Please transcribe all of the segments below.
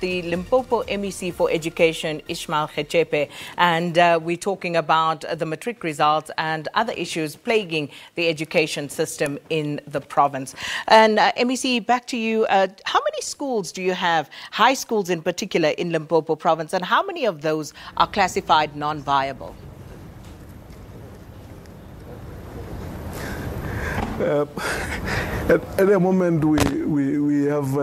the Limpopo MEC for Education, Ishmael Gechepe, and we're talking about the matric results and other issues plaguing the education system in the province. And MEC, back to you. How many schools do you have, high schools in particular, in Limpopo province, and how many of those are classified non-viable? At the moment, we have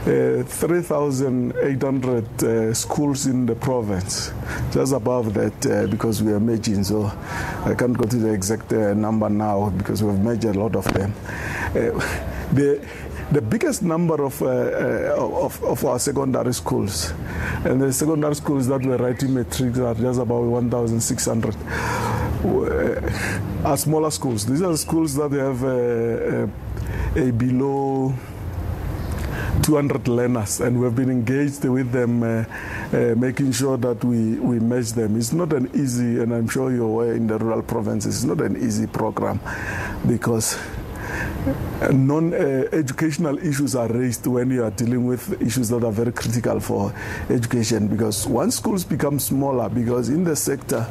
3,800 schools in the province, just above that because we are merging, so I can't go to the exact number now because we have merged a lot of them. The biggest number of our secondary schools, and the secondary schools that were writing matrics are just about 1,600. Are smaller schools. These are schools that have a below 200 learners, and we've been engaged with them, making sure that we match them. It's not an easy, and I'm sure you're aware in the rural provinces, it's not an easy program because non-educational issues are raised when you are dealing with issues that are very critical for education, because once schools become smaller, because in the sector,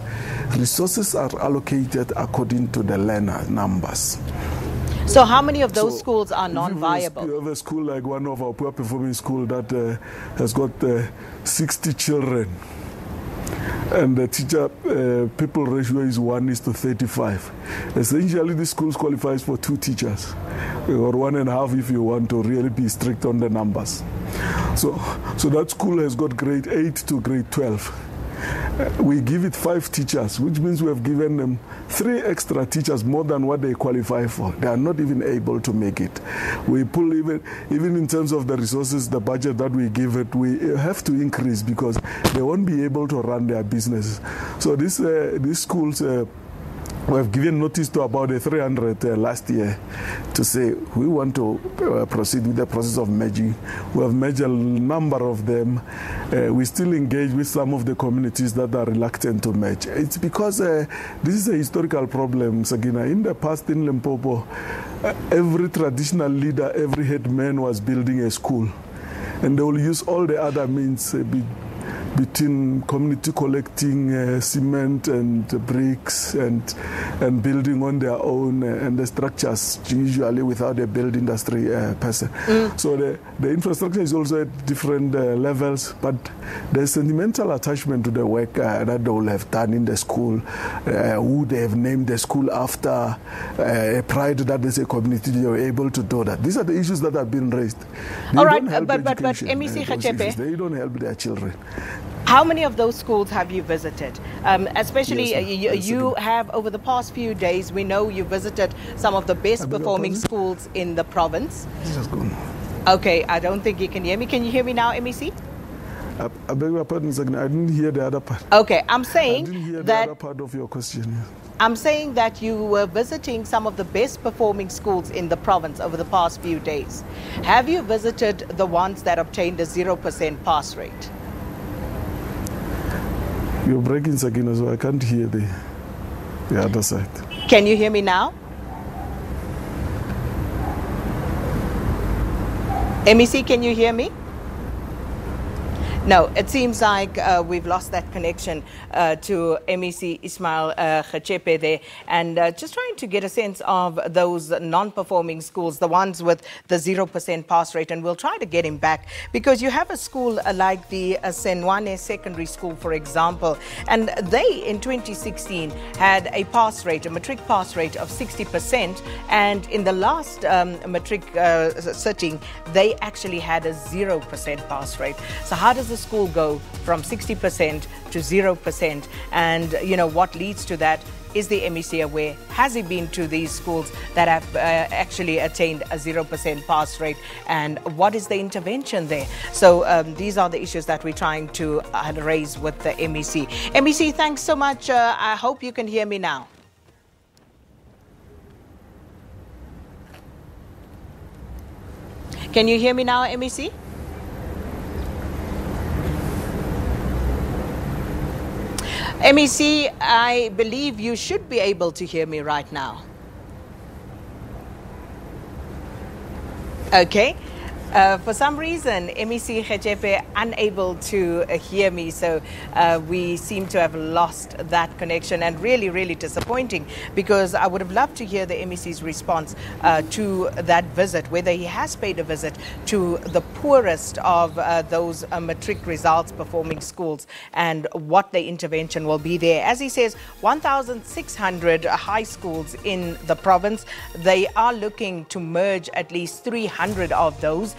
resources are allocated according to the learner numbers. So how many of those schools are non-viable? You have a school like one of our poor-performing schools that has got 60 children, and the teacher people ratio is 1:35. Essentially, this school qualifies for 2 teachers, or 1.5 if you want to really be strict on the numbers. So that school has got grade 8 to grade 12. We give it 5 teachers, which means we have given them 3 extra teachers more than what they qualify for. They are not even able to make it. We pull even in terms of the resources, the budget that we give it, we have to increase because they won't be able to run their businesses. So these schools, we have given notice to about 300 last year to say we want to proceed with the process of merging. We have merged a number of them. We still engage with some of the communities that are reluctant to merge. It's because this is a historical problem, Sagina. In the past in Limpopo, every traditional leader, every headman was building a school. And they will use all the other means between community collecting cement and bricks and building on their own and the structures usually without a build industry person. So the infrastructure is also at different levels, but there's sentimental attachment to the work that they will have done in the school, who they have named the school after, pride that as a community they were able to do that. These are the issues that have been raised. All right, but MEC Gechepe, they don't help their children. How many of those schools have you visited? Especially yes, you have over the past few days, we know you visited some of the best performing schools in the province. Okay, I don't think you can hear me. Can you hear me now, MEC? I beg your pardon, I didn't hear the other part. Okay, I'm saying I didn't hear that the other part of your question. I'm saying that you were visiting some of the best performing schools in the province over the past few days. Have you visited the ones that obtained a 0% pass rate? You're breaking, Sakina, so I can't hear the other side. Can you hear me now? MEC, can you hear me? No, it seems like we've lost that connection to MEC Ishmael Gechepe there, and just trying to get a sense of those non-performing schools, the ones with the 0% pass rate, and we'll try to get him back, because you have a school like the Senwane Secondary School, for example, and they in 2016 had a pass rate, a matric pass rate of 60%, and in the last matric sitting, they actually had a 0% pass rate. So how does the school go from 60% to 0%, and what leads to that? Is the MEC aware? Has he been to these schools that have actually attained a 0% pass rate, and what is the intervention there? So these are the issues that we're trying to raise with the MEC. MEC, thanks so much. I hope you can hear me now. Can you hear me now, MEC? MEC, I believe you should be able to hear me right now. Okay. For some reason, MEC Gechepe unable to hear me, so we seem to have lost that connection, and really, really disappointing, because I would have loved to hear the MEC's response to that visit, whether he has paid a visit to the poorest of those matric results performing schools and what the intervention will be there. As he says, 1,600 high schools in the province. They are looking to merge at least 300 of those.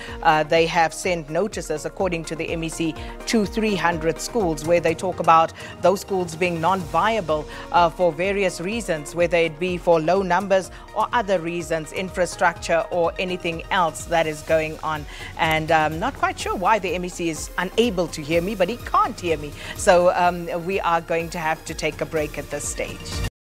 They have sent notices, according to the MEC, to 300 schools, where they talk about those schools being non-viable for various reasons, whether it be for low numbers or other reasons, infrastructure or anything else that is going on. And I'm not quite sure why the MEC is unable to hear me, but he can't hear me. So we are going to have to take a break at this stage.